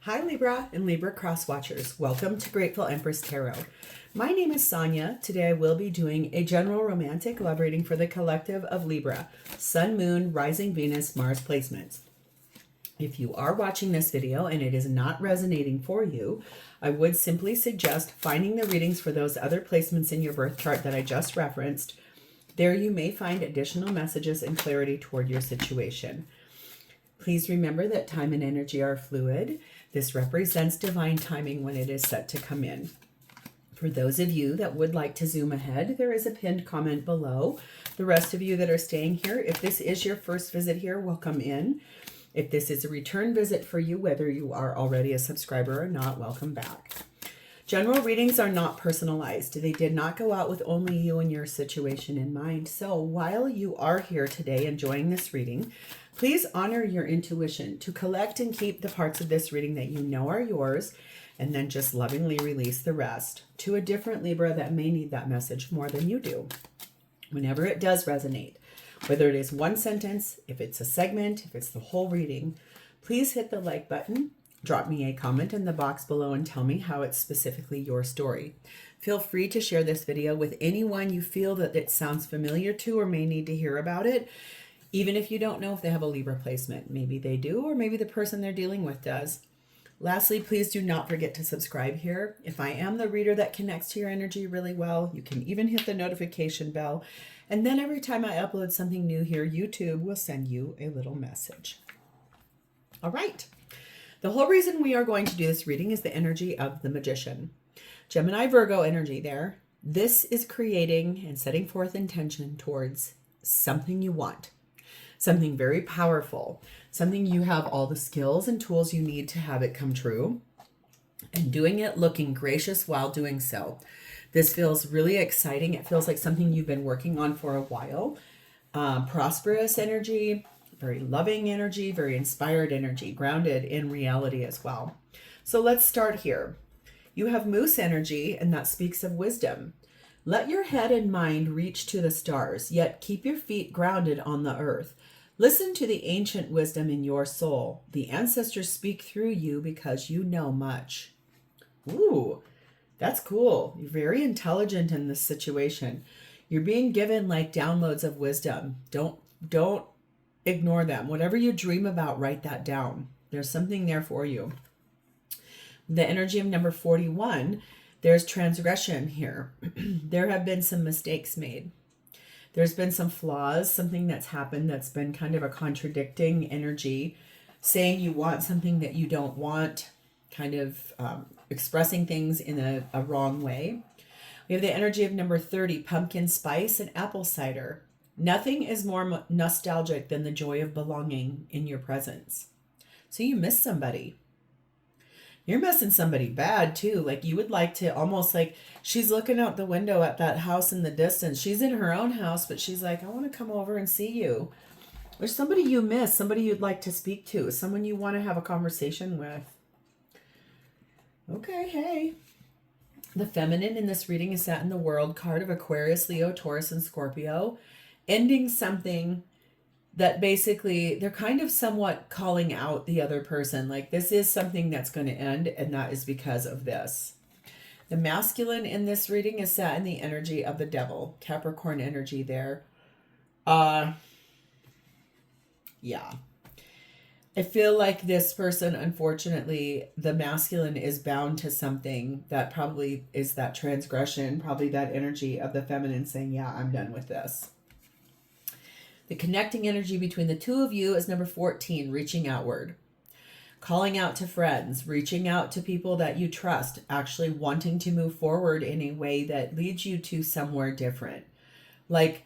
Hi Libra and Libra cross watchers. Welcome to Grateful Empress Tarot. My name is Sonia. Today I will be doing a general romantic love reading for the collective of Libra, Sun, Moon, Rising Venus, Mars placements. If you are watching this video and it is not resonating for you, I would simply suggest finding the readings for those other placements in your birth chart that I just referenced. There you may find additional messages and clarity toward your situation. Please remember that time and energy are fluid. This represents divine timing when it is set to come in. For those of you that would like to zoom ahead, there is a pinned comment below. The rest of you that are staying here, if this is your first visit here, welcome in. If this is a return visit for you, whether you are already a subscriber or not, welcome back. General readings are not personalized. They did not go out with only you and your situation in mind. So while you are here today enjoying this reading, please honor your intuition to collect and keep the parts of this reading that you know are yours, and then just lovingly release the rest to a different Libra that may need that message more than you do. Whenever it does resonate, whether it is one sentence, if it's a segment, if it's the whole reading, please hit the like button. Drop me a comment in the box below and tell me how it's specifically your story. Feel free to share this video with anyone you feel that it sounds familiar to or may need to hear about it. Even if you don't know if they have a Libra placement, maybe they do, or maybe the person they're dealing with does. Lastly, please do not forget to subscribe here. If I am the reader that connects to your energy really well, you can even hit the notification bell. And then every time I upload something new here, YouTube will send you a little message. All right. The whole reason we are going to do this reading is the energy of the Magician. Gemini Virgo energy there. This is creating and setting forth intention towards something you want. Something very powerful, something you have all the skills and tools you need to have it come true, and doing it looking gracious while doing so. This feels really exciting. It feels like something you've been working on for a while. Prosperous energy, very loving energy, very inspired energy, grounded in reality as well. So let's start here. You have Moose energy, and that speaks of wisdom. Let your head and mind reach to the stars, yet keep your feet grounded on the earth. Listen to the ancient wisdom in your soul. The ancestors speak through you because you know much. Ooh, that's cool. You're very intelligent in this situation. You're being given like downloads of wisdom. Don't ignore them. Whatever you dream about, write that down. There's something there for you. The energy of number 41, there's transgression here. There have been some mistakes made. There's been some flaws, something that's happened that's been kind of a contradicting energy, saying you want something that you don't want, kind of expressing things in a wrong way. We have the energy of number 30, pumpkin spice and apple cider. Nothing is more nostalgic than the joy of belonging in your presence. So you miss somebody. You're missing somebody bad too. Like you would like to almost like she's looking out the window at that house in the distance. She's in her own house, but she's like, I want to come over and see you. There's somebody you miss, somebody you'd like to speak to, someone you want to have a conversation with. Okay, hey. The feminine in this reading is sat in the World card of Aquarius, Leo, Taurus, and Scorpio, ending something that basically they're kind of somewhat calling out the other person. Like this is something that's going to end, and that is because of this. The masculine in this reading is sat in the energy of the devil, Capricorn energy there. Yeah. I feel like this person, unfortunately, the masculine is bound to something that probably is that transgression, probably that energy of the feminine saying, yeah, I'm done with this. The connecting energy between the two of you is number 14, reaching outward. Calling out to friends, reaching out to people that you trust, actually wanting to move forward in a way that leads you to somewhere different. Like,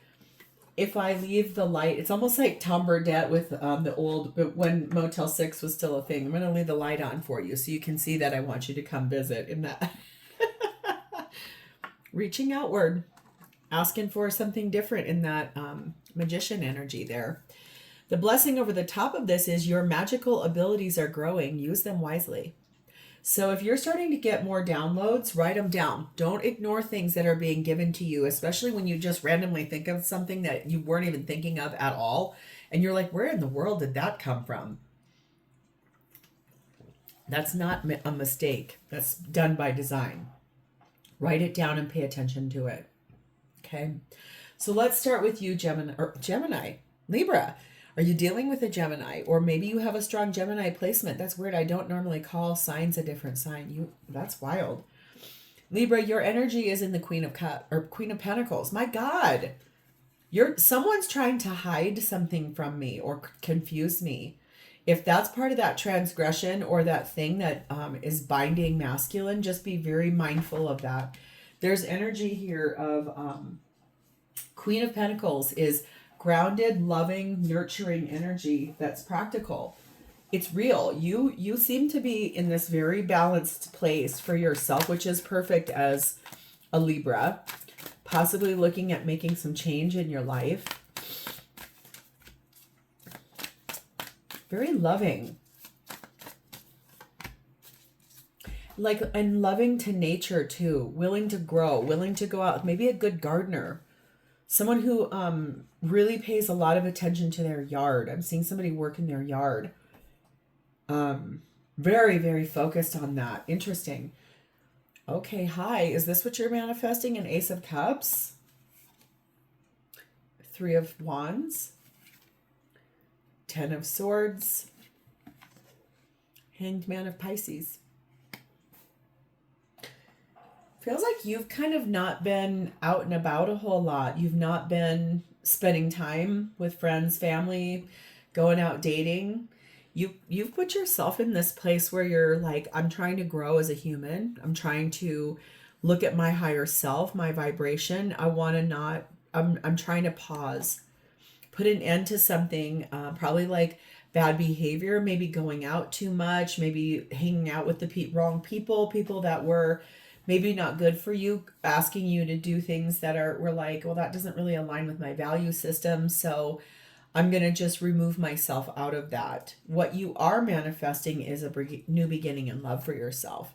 if I leave the light, it's almost like Tom Burdette with the old, when Motel 6 was still a thing. I'm going to leave the light on for you so you can see that I want you to come visit in that. Reaching outward, asking for something different in that magician energy there. The blessing over the top of this is your magical abilities are growing. Use them wisely. So if you're starting to get more downloads, write them down. Don't ignore things that are being given to you, especially when you just randomly think of something that you weren't even thinking of at all. And you're like, where in the world did that come from? That's not a mistake. That's done by design. Write it down and pay attention to it. Okay. So let's start with you, Gemini, Libra. Are you dealing with a Gemini? Or maybe you have a strong Gemini placement. That's weird. I don't normally call signs a different sign. That's wild. Libra, your energy is in the Queen of Pentacles. My God. Someone's trying to hide something from me or confuse me. If that's part of that transgression or that thing that is binding masculine, just be very mindful of that. There's energy here of Queen of Pentacles is grounded, loving, nurturing energy that's practical. It's real. You seem to be in this very balanced place for yourself, which is perfect as a Libra, possibly looking at making some change in your life. Very loving. And loving to nature too, willing to grow, willing to go out, maybe a good gardener. Someone who really pays a lot of attention to their yard. I'm seeing somebody work in their yard. Very, very focused on that. Interesting. Okay, hi. Is this what you're manifesting? An Ace of Cups? Three of Wands? 10 of Swords? Hanged Man of Pisces. Feels like you've kind of not been out and about a whole lot. You've not been spending time with friends, family, going out dating. You've put yourself in this place where you're like, I'm trying to grow as a human. I'm trying to look at my higher self, my vibration. I'm trying to pause, put an end to something, probably like bad behavior, maybe going out too much, maybe hanging out with the wrong people that were maybe not good for you, asking you to do things that were like, well, that doesn't really align with my value system. So I'm going to just remove myself out of that. What you are manifesting is a new beginning in love for yourself.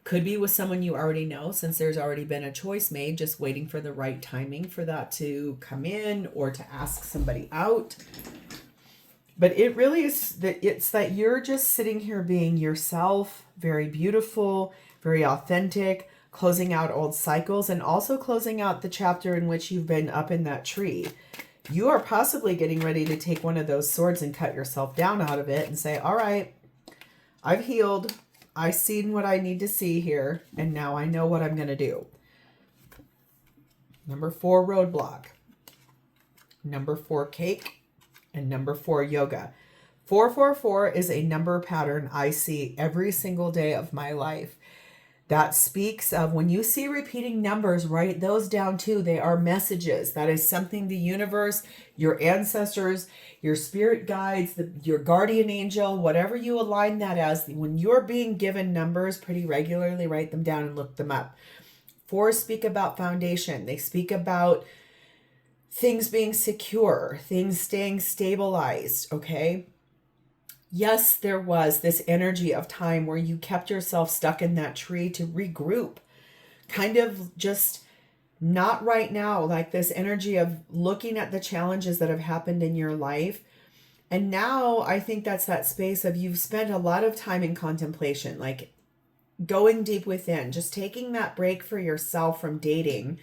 Could be with someone you already know, since there's already been a choice made, just waiting for the right timing for that to come in or to ask somebody out. But it really is that you're just sitting here being yourself, very beautiful, very authentic, closing out old cycles, and also closing out the chapter in which you've been up in that tree. You are possibly getting ready to take one of those swords and cut yourself down out of it and say, all right, I've healed. I've seen what I need to see here, and now I know what I'm going to do. Number 4, roadblock. Number 4, cake. And number 4, yoga. 444 is a number pattern I see every single day of my life. That speaks of when you see repeating numbers, write those down too. They are messages. That is something the universe, your ancestors, your spirit guides, your guardian angel, whatever you align that as, when you're being given numbers pretty regularly, write them down and look them up. 4 speak about foundation. They speak about things being secure, things staying stabilized, okay? Yes, there was this energy of time where you kept yourself stuck in that tree to regroup. Kind of just not right now, like this energy of looking at the challenges that have happened in your life. And now I think that's that space of you've spent a lot of time in contemplation, like going deep within, just taking that break for yourself from dating.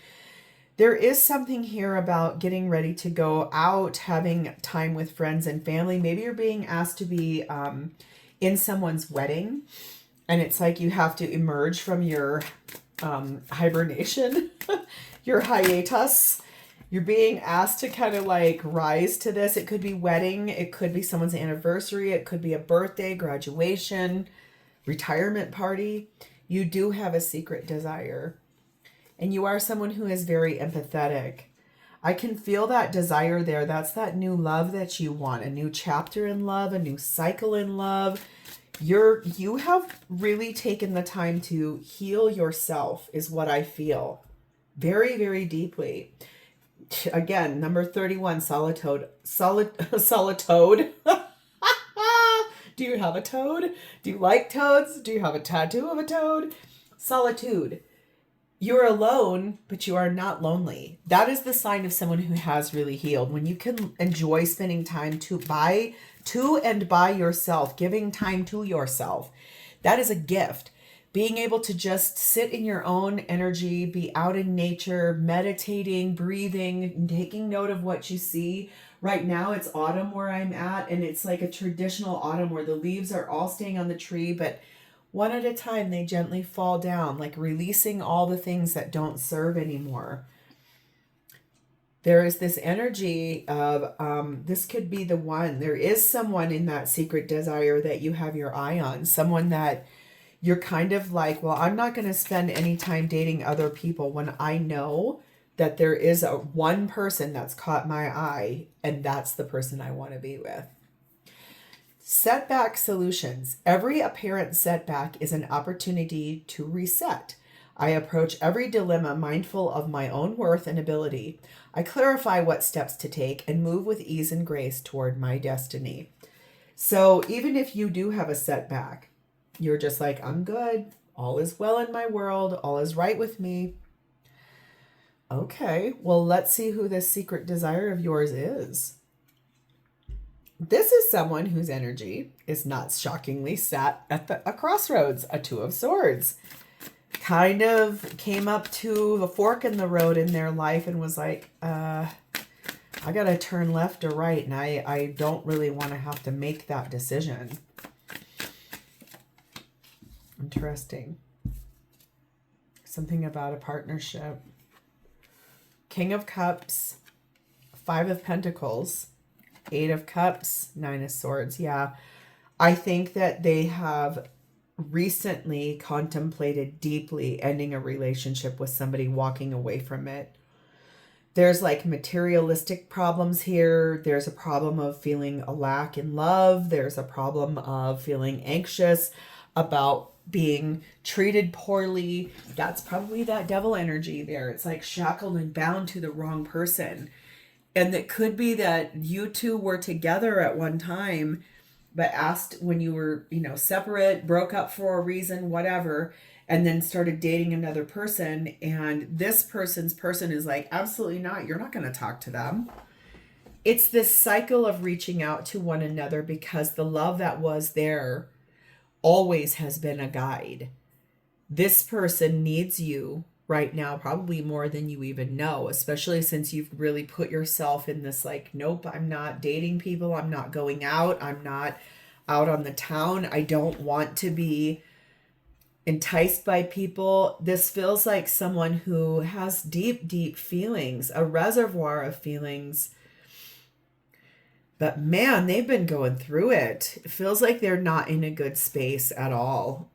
There is something here about getting ready to go out, having time with friends and family. Maybe you're being asked to be in someone's wedding, and it's like you have to emerge from your hibernation, your hiatus. You're being asked to kind of like rise to this. It could be wedding. It could be someone's anniversary. It could be a birthday, graduation, retirement party. You do have a secret desire. And you are someone who is very empathetic. I can feel that desire there. That's that new love that you want. A new chapter in love, a new cycle in love. You have really taken the time to heal yourself, is what I feel. Very, very deeply. Again, number 31, solitude. Solitude. Do you have a toad? Do you like toads? Do you have a tattoo of a toad? Solitude. You're alone, but you are not lonely. That is the sign of someone who has really healed. When you can enjoy spending time by to and by yourself, giving time to yourself. That is a gift. Being able to just sit in your own energy, be out in nature, meditating, breathing, taking note of what you see. Right now it's autumn where I'm at, and it's like a traditional autumn where the leaves are all staying on the tree, but one at a time they gently fall down, like releasing all the things that don't serve anymore. There is this energy of, this could be the one. There is someone in that secret desire that you have your eye on. Someone that you're kind of like, well, I'm not going to spend any time dating other people when I know that there is one person that's caught my eye, and that's the person I want to be with. Setback solutions. Every apparent setback is an opportunity to reset. I approach every dilemma mindful of my own worth and ability. I clarify what steps to take and move with ease and grace toward my destiny. So even if you do have a setback, you're just like, I'm good. All is well in my world. All is right with me. Okay, well, let's see who this secret desire of yours is. This is someone whose energy is not shockingly sat at a crossroads, a Two of Swords. Kind of came up to the fork in the road in their life and was like, I got to turn left or right, and I don't really want to have to make that decision. Interesting. Something about a partnership. King of Cups, Five of Pentacles, Eight of Cups, Nine of Swords. Yeah, I think that they have recently contemplated deeply ending a relationship with somebody, walking away from it. There's like materialistic problems here. There's a problem of feeling a lack in love. There's a problem of feeling anxious about being treated poorly. That's probably that devil energy there. It's like shackled and bound to the wrong person. And it could be that you two were together at one time, but asked when you were, separate, broke up for a reason, whatever, and then started dating another person. And this person is like, absolutely not. You're not going to talk to them. It's this cycle of reaching out to one another because the love that was there always has been a guide. This person needs you right now, probably more than you even know, especially since you've really put yourself in this like, nope, I'm not dating people. I'm not going out. I'm not out on the town. I don't want to be enticed by people. This feels like someone who has deep, deep feelings, a reservoir of feelings. But man, they've been going through it. It feels like they're not in a good space at all.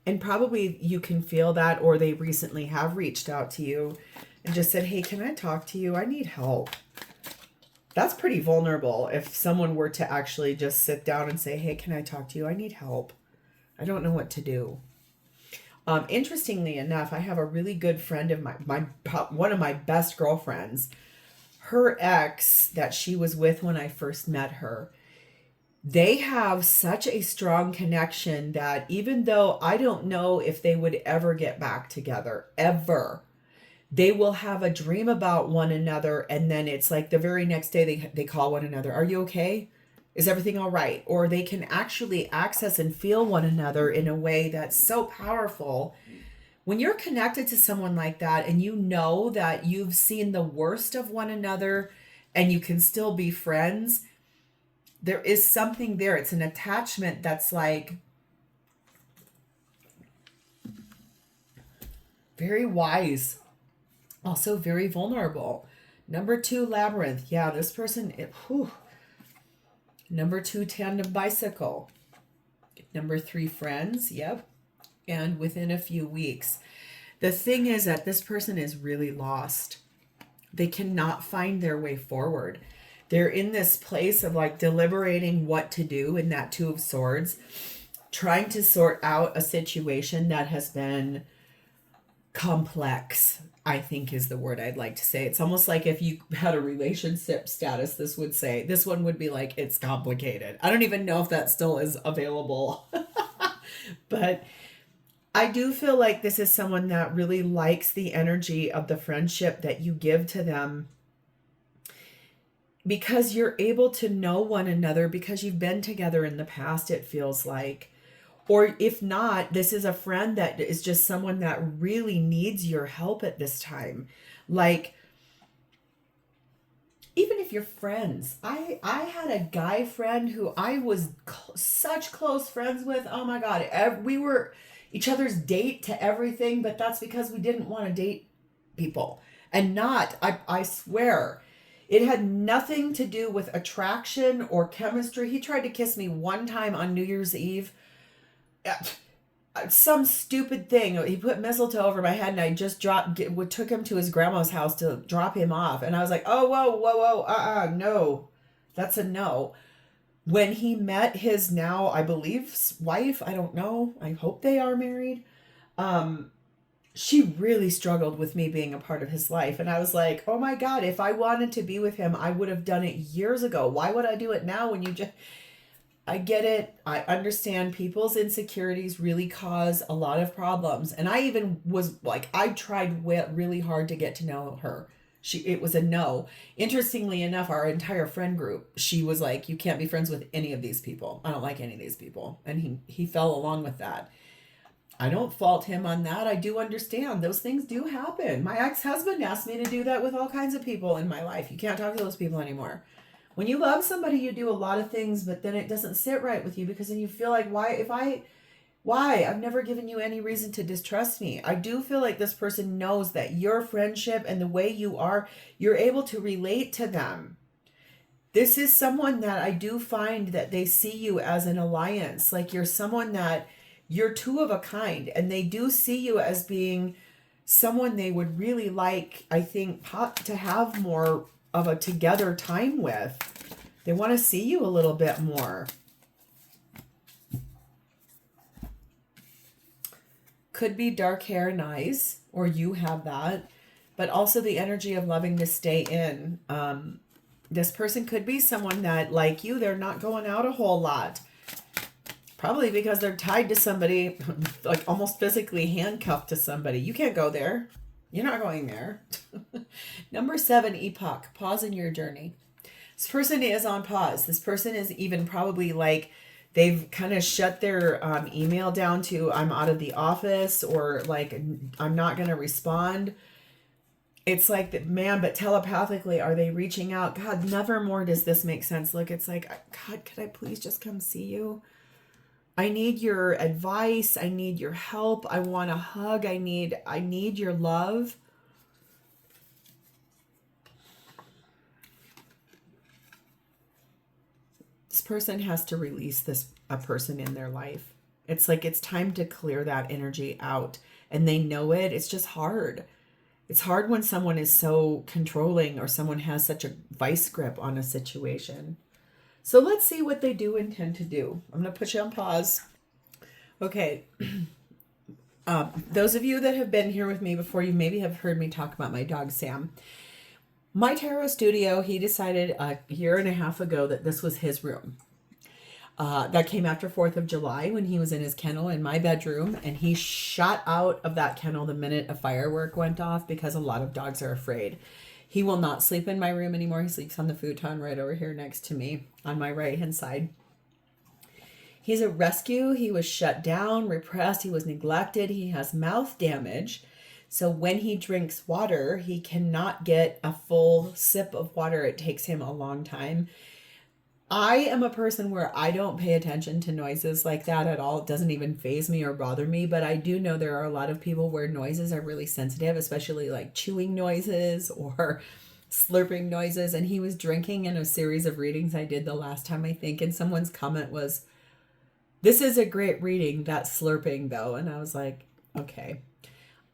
And probably you can feel that, or they recently have reached out to you and just said, hey, can I talk to you? I need help. That's pretty vulnerable if someone were to actually just sit down and say, hey, can I talk to you? I need help. I don't know what to do. Interestingly enough, I have a really good friend of one of my best girlfriends. Her ex that she was with when I first met her, they have such a strong connection that even though I don't know if they would ever get back together, ever, they will have a dream about one another. And then it's like the very next day they call one another. Are you okay? Is everything all right? Or they can actually access and feel one another in a way that's so powerful. When you're connected to someone like that and you know that you've seen the worst of one another and you can still be friends, there is something there. It's an attachment that's like very wise, also very vulnerable. Number 2, Labyrinth. Yeah, this person, Number 2, Tandem Bicycle. Number 3, Friends. Yep. And within a few weeks. The thing is that this person is really lost. They cannot find their way forward. They're in this place of like deliberating what to do in that Two of Swords, trying to sort out a situation that has been complex, I think is the word I'd like to say. It's almost like if you had a relationship status, this one would be like, it's complicated. I don't even know if that still is available. But I do feel like this is someone that really likes the energy of the friendship that you give to them. because you're able to know one another because you've been together in the past, it feels like. Or if not, this is a friend that is just someone that really needs your help at this time. Like, even if you're friends, I had a guy friend who I was such close friends with. Oh my God. We were each other's date to everything, but that's because we didn't want to date people. And not, I swear, it had nothing to do with attraction or chemistry. He tried to kiss me one time on New Year's Eve. Some stupid thing. He put mistletoe over my head, and I just took him to his grandma's house to drop him off. And I was like, oh, whoa, no. That's a no. When he met his now, I believe, wife, I don't know. I hope they are married. She really struggled with me being a part of his life. And I was like, oh my God, if I wanted to be with him, I would have done it years ago. Why would I do it now when you just... I get it. I understand people's insecurities really cause a lot of problems. And I even was like, I tried really hard to get to know her. It was a no. Interestingly enough, our entire friend group, she was like, you can't be friends with any of these people. I don't like any of these people. And he fell along with that. I don't fault him on that. I do understand those things do happen. My ex-husband asked me to do that with all kinds of people in my life. You can't talk to those people anymore. When you love somebody, you do a lot of things, but then it doesn't sit right with you because then you feel like, why? I've never given you any reason to distrust me. I do feel like this person knows that your friendship and the way you are, you're able to relate to them. This is someone that I do find that they see you as an alliance. Like you're someone that you're two of a kind, and they do see you as being someone they would really like, I think, to have more of a together time with. They want to see you a little bit more. Could be dark hair and eyes, or you have that, but also the energy of loving to stay in. This person could be someone that, like you, they're not going out a whole lot. Probably because they're tied to somebody, like almost physically handcuffed to somebody. You can't go there. You're not going there. Number 7, epoch. Pause in your journey. This person is on pause. This person is even probably like they've kind of shut their email down to I'm out of the office, or like I'm not going to respond. It's like, man, but telepathically, are they reaching out? God, never more does this make sense. Look, it's like, God, could I please just come see you? I need your advice. I need your help. I want a hug. I need your love. This person has to release a person in their life. It's like it's time to clear that energy out, and they know it. It's just hard. It's hard when someone is so controlling or someone has such a vice grip on a situation. So let's see what they do intend to do. I'm going to put you on pause. Okay. Those of you that have been here with me before, you maybe have heard me talk about my dog, Sam. My tarot studio, he decided a year and a half ago that this was his room. That came after 4th of July when he was in his kennel in my bedroom, and he shot out of that kennel the minute a firework went off because a lot of dogs are afraid. He will not sleep in my room anymore. He sleeps on the futon right over here next to me on my right-hand side. He's a rescue. He was shut down, repressed. He was neglected. He has mouth damage. So when he drinks water, he cannot get a full sip of water. It takes him a long time. I am a person where I don't pay attention to noises like that at all. It doesn't even faze me or bother me, but I do know there are a lot of people where noises are really sensitive, especially like chewing noises or slurping noises. And he was drinking in a series of readings I did the last time, I think, and someone's comment was, "This is a great reading, that slurping though." And I was like, okay,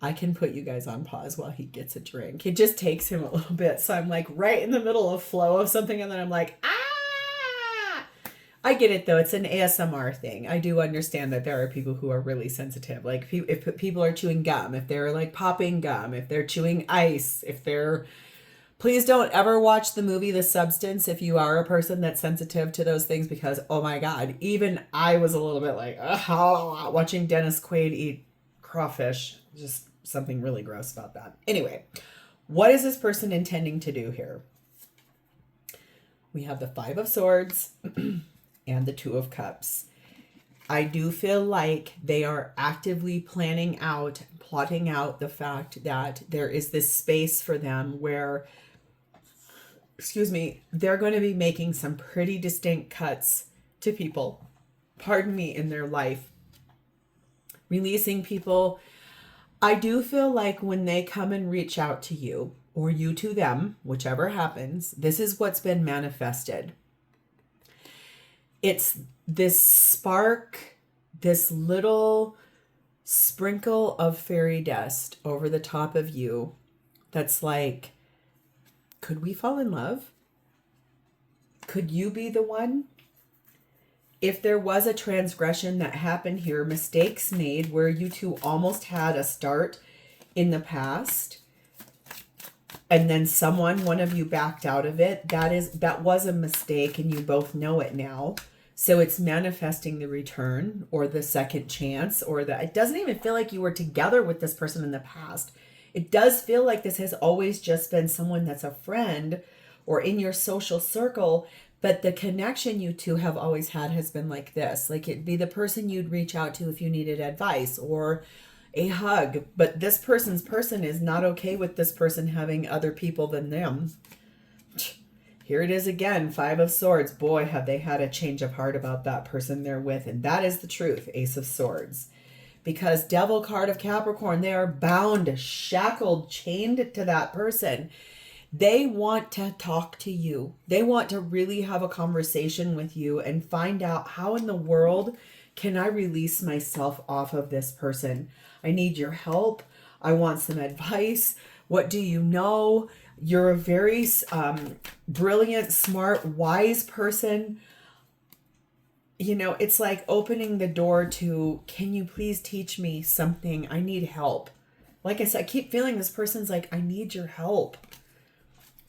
I can put you guys on pause while he gets a drink. It just takes him a little bit. So I'm like right in the middle of flow of something, and then I'm like, I get it though. It's an ASMR thing. I do understand that there are people who are really sensitive. Like if people are chewing gum, if they're like popping gum, if they're chewing ice, please don't ever watch the movie The Substance if you are a person that's sensitive to those things, because oh my God, even I was a little bit like, watching Dennis Quaid eat crawfish. Just something really gross about that. Anyway, what is this person intending to do here? We have the Five of Swords and the Two of Cups. I do feel like they are actively plotting out the fact that there is this space for them where, they're going to be making some pretty distinct cuts to people, in their life. Releasing people. I do feel like when they come and reach out to you, or you to them, whichever happens, this is what's been manifested. It's this spark, this little sprinkle of fairy dust over the top of you that's like, could we fall in love? Could you be the one? If there was a transgression that happened here, mistakes made where you two almost had a start in the past, and then one of you backed out of it, that was a mistake and you both know it now. So it's manifesting the return or the second chance, it doesn't even feel like you were together with this person in the past. It does feel like this has always just been someone that's a friend or in your social circle, but the connection you two have always had has been like this. Like it'd be the person you'd reach out to if you needed advice or a hug, but this person's person is not okay with this person having other people than them. Here it is again, Five of Swords. Boy, have they had a change of heart about that person they're with, and that is the truth, Ace of Swords. Because Devil card of Capricorn, they are bound, shackled, chained to that person. They want to talk to you. They want to really have a conversation with you and find out, how in the world can I release myself off of this person? I need your help. I want some advice. What do you know? You're a very brilliant, smart, wise person. You know, it's like opening the door to, can you please teach me something? I need help. Like I said, I keep feeling this person's like, I need your help.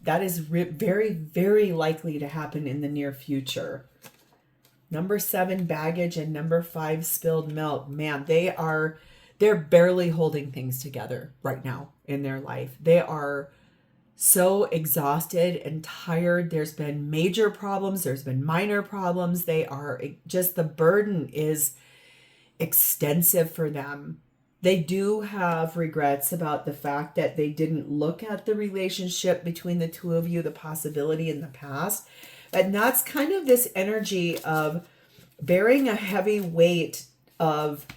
That is very, very likely to happen in the near future. Number 7, baggage, and number 5, spilled milk. Man, they're barely holding things together right now in their life. They are so exhausted and tired. There's been major problems. There's been minor problems. They are just, the burden is extensive for them. They do have regrets about the fact that they didn't look at the relationship between the two of you, the possibility in the past. And that's kind of this energy of bearing a heavy weight of,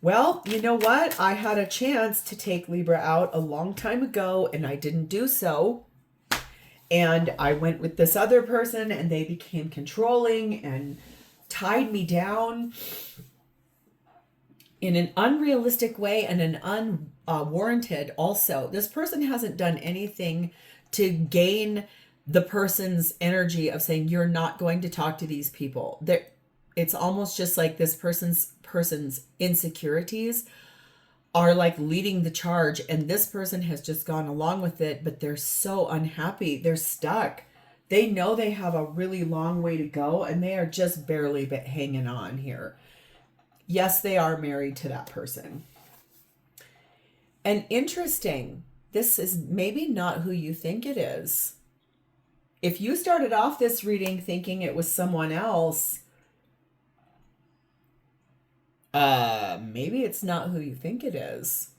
well, you know what? I had a chance to take Libra out a long time ago and I didn't do so. And I went with this other person and they became controlling and tied me down in an unrealistic way and an unwarranted also. This person hasn't done anything to gain the person's energy of saying, you're not going to talk to these people. It's almost just like this person's insecurities are like leading the charge, and this person has just gone along with it, but they're so unhappy. They're stuck. They know they have a really long way to go, and they are just barely hanging on here. Yes, they are married to that person. And interesting, this is maybe not who you think it is. If you started off this reading thinking it was someone else, maybe it's not who you think it is.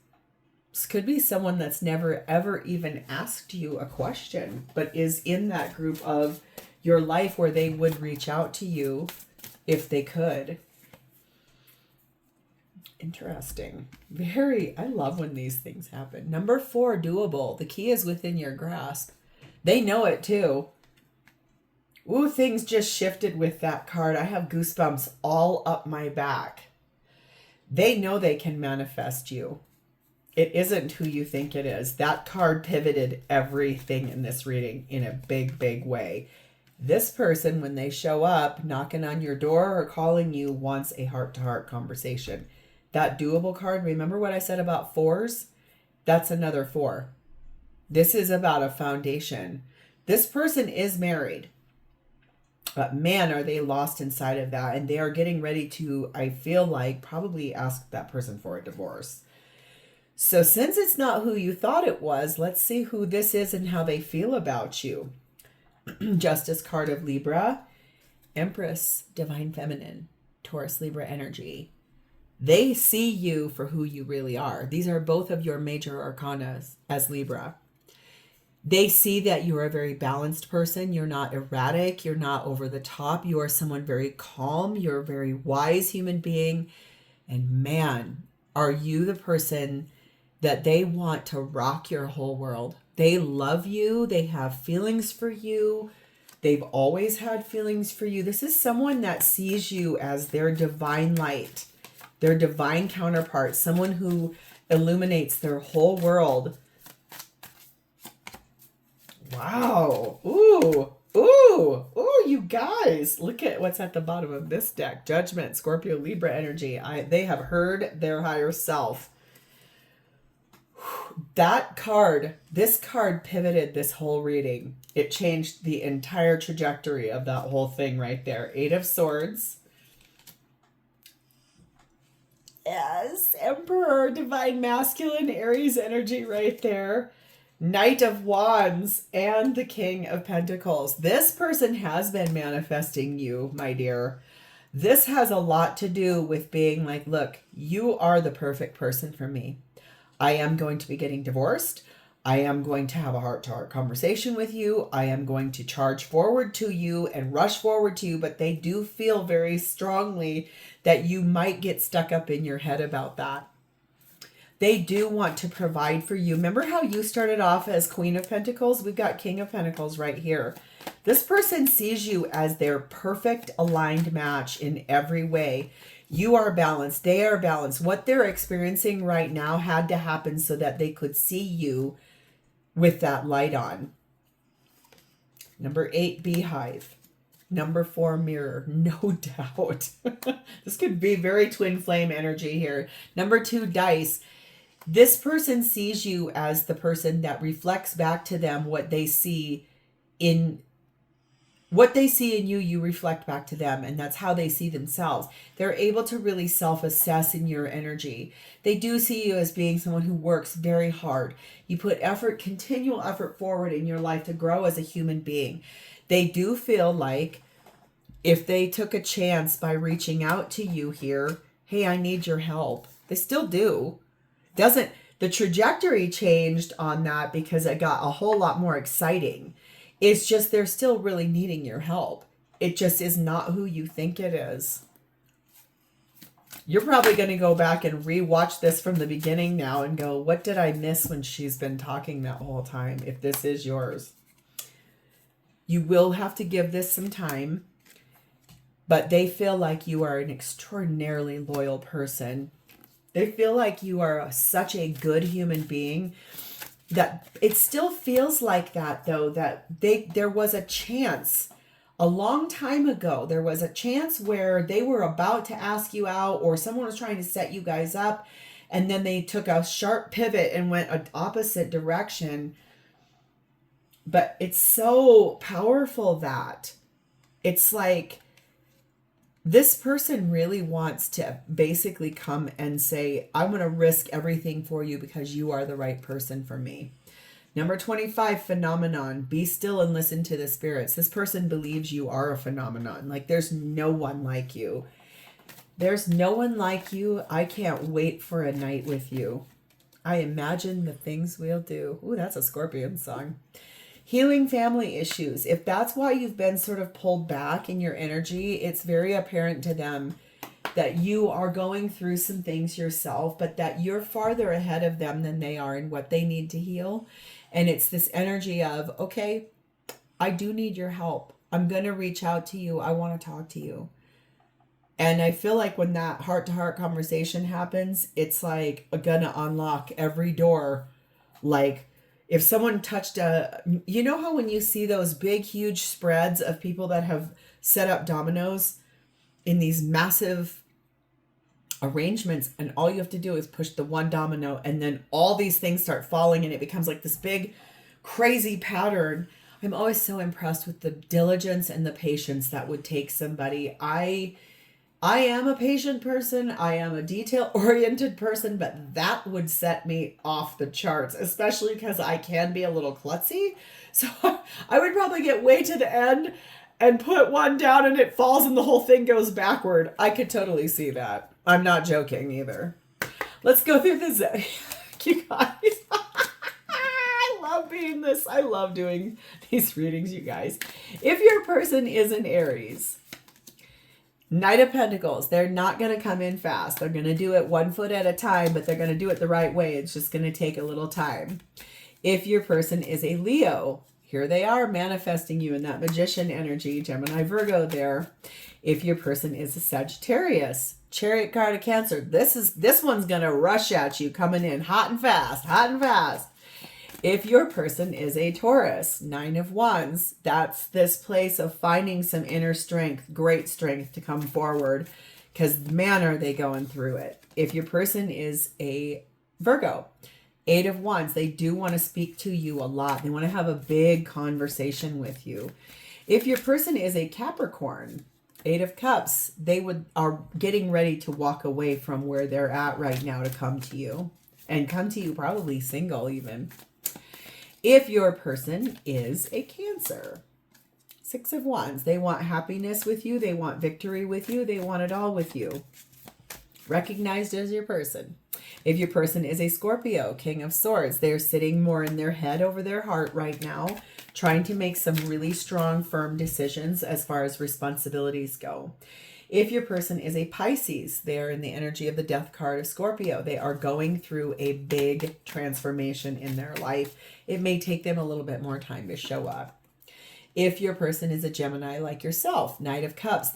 This could be someone that's never ever even asked you a question, but is in that group of your life where they would reach out to you if they could. Interesting. I love when these things happen. Number 4, doable. The key is within your grasp. They know it too. Ooh, things just shifted with that card. I have goosebumps all up my back. They know they can manifest you. It isn't who you think it is. That card pivoted everything in this reading in a big, big way. This person, when they show up knocking on your door or calling you, wants a heart-to-heart conversation. That doable card, remember what I said about 4s? That's another 4. This is about a foundation. This person is married. But man, are they lost inside of that. And they are getting ready to, I feel like, probably ask that person for a divorce. So since it's not who you thought it was, let's see who this is and how they feel about you. Justice card of Libra. Empress, Divine Feminine, Taurus, Libra energy. They see you for who you really are. These are both of your major arcanas as Libra. They see that you are a very balanced person. You're not erratic. You're not over the top. You are someone very calm. You're a very wise human being. And man, are you the person that they want to rock your whole world. They love you. They have feelings for you. They've always had feelings for you. This is someone that sees you as their divine light, their divine counterpart, someone who illuminates their whole world. Wow. Ooh. Ooh. Ooh, you guys. Look at what's at the bottom of this deck. Judgment, Scorpio, Libra energy. They have heard their higher self. That card, this card pivoted this whole reading. It changed the entire trajectory of that whole thing right there. 8 of Swords. Yes, Emperor, Divine Masculine, Aries energy right there. Knight of Wands and the King of Pentacles. This person has been manifesting you, my dear. This has a lot to do with being like, look, you are the perfect person for me. I am going to be getting divorced. I am going to have a heart-to-heart conversation with you. I am going to charge forward to you and rush forward to you, but they do feel very strongly that you might get stuck up in your head about that. They do want to provide for you. Remember how you started off as Queen of Pentacles? We've got King of Pentacles right here. This person sees you as their perfect aligned match in every way. You are balanced. They are balanced. What they're experiencing right now had to happen so that they could see you with that light on. Number 8, Beehive. Number 4, Mirror. No doubt. This could be very twin flame energy here. Number 2, Dice. This person sees you as the person that reflects back to them what they see in you, you reflect back to them, and that's how they see themselves. They're able to really self-assess in your energy. They do see you as being someone who works very hard. You put effort, continual effort forward in your life to grow as a human being. They do feel like if they took a chance by reaching out to you here, hey, I need your help. They still do. The trajectory changed on that because it got a whole lot more exciting. It's just they're still really needing your help. It just is not who you think it is. You're probably going to go back and rewatch this from the beginning now and go, what did I miss when she's been talking that whole time, if this is yours? You will have to give this some time, but they feel like you are an extraordinarily loyal person. They feel like you are such a good human being that it still feels like that, though, that there was a chance a long time ago. There was a chance where they were about to ask you out or someone was trying to set you guys up, and then they took a sharp pivot and went an opposite direction. But it's so powerful that it's like this person really wants to basically come and say, I'm going to risk everything for you because you are the right person for me. Number 25, Phenomenon. Be still and listen to the spirits. This person believes you are a phenomenon. Like there's no one like you. There's no one like you. I can't wait for a night with you. I imagine the things we'll do. Ooh, that's a Scorpion song. Healing family issues. If that's why you've been sort of pulled back in your energy, it's very apparent to them that you are going through some things yourself, but that you're farther ahead of them than they are in what they need to heal. And it's this energy of, okay, I do need your help. I'm going to reach out to you. I want to talk to you. And I feel like when that heart-to-heart conversation happens, it's like going to unlock every door. Like, if someone touched you know how when you see those big, huge spreads of people that have set up dominoes in these massive arrangements, and all you have to do is push the one domino and then all these things start falling and it becomes like this big, crazy pattern. I'm always so impressed with the diligence and the patience that would take somebody. I I am a patient person. I am a detail-oriented person, but that would set me off the charts, especially because I can be a little klutzy. So I would probably get way to the end and put one down and it falls and the whole thing goes backward. I could totally see that. I'm not joking either. Let's go through the zodiac, you guys. I love being this. I love doing these readings, you guys. If your person is an Aries, Knight of Pentacles, they're not going to come in fast. They're going to do it 1 foot at a time, but they're going to do it the right way. It's just going to take a little time. If your person is a Leo, here they are manifesting you in that magician energy, Gemini, Virgo there. If your person is a Sagittarius, Chariot card of Cancer, this one's going to rush at you, coming in hot and fast, hot and fast. If your person is a Taurus, 9 of Wands, that's this place of finding some inner strength, great strength to come forward, because man, are they going through it. If your person is a Virgo, 8 of Wands, they do want to speak to you a lot. They want to have a big conversation with you. If your person is a Capricorn, 8 of Cups, they are getting ready to walk away from where they're at right now to come to you, and come to you probably single even. If your person is a Cancer, 6 of Wands, they want happiness with you. They want victory with you. They want it all with you. Recognized as your person. If your person is a Scorpio, King of Swords, they're sitting more in their head over their heart right now, trying to make some really strong, firm decisions as far as responsibilities go. If your person is a Pisces, they're in the energy of the death card of Scorpio. They are going through a big transformation in their life. It may take them a little bit more time to show up. If your person is a Gemini like yourself, Knight of Cups,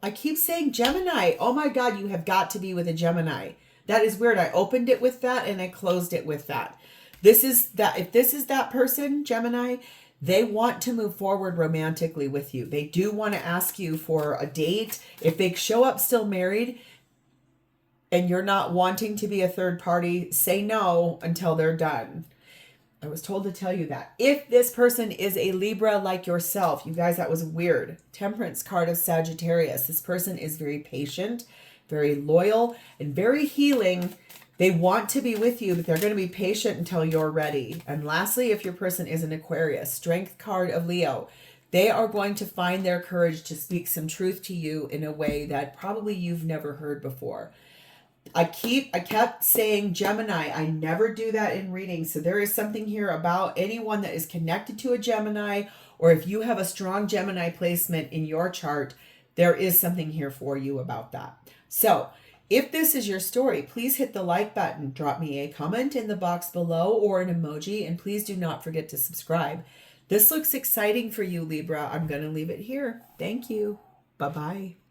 I keep saying Gemini. Oh my God, you have got to be with a Gemini. That is weird. I opened it with that and I closed it with that. If this is that person, Gemini, they want to move forward romantically with you. They do want to ask you for a date. If they show up still married and you're not wanting to be a third party, say no until they're done. I was told to tell you that. If this person is a Libra like yourself, you guys, that was weird. Temperance card of Sagittarius. This person is very patient, very loyal, and very healing. They want to be with you, but they're going to be patient until you're ready. And lastly, if your person is an Aquarius, Strength card of Leo, they are going to find their courage to speak some truth to you in a way that probably you've never heard before. I kept saying Gemini. I never do that in readings. So there is something here about anyone that is connected to a Gemini, or if you have a strong Gemini placement in your chart, there is something here for you about that. So if this is your story, please hit the like button, drop me a comment in the box below or an emoji, and please do not forget to subscribe. This looks exciting for you, Libra. I'm going to leave it here. Thank you. Bye-bye.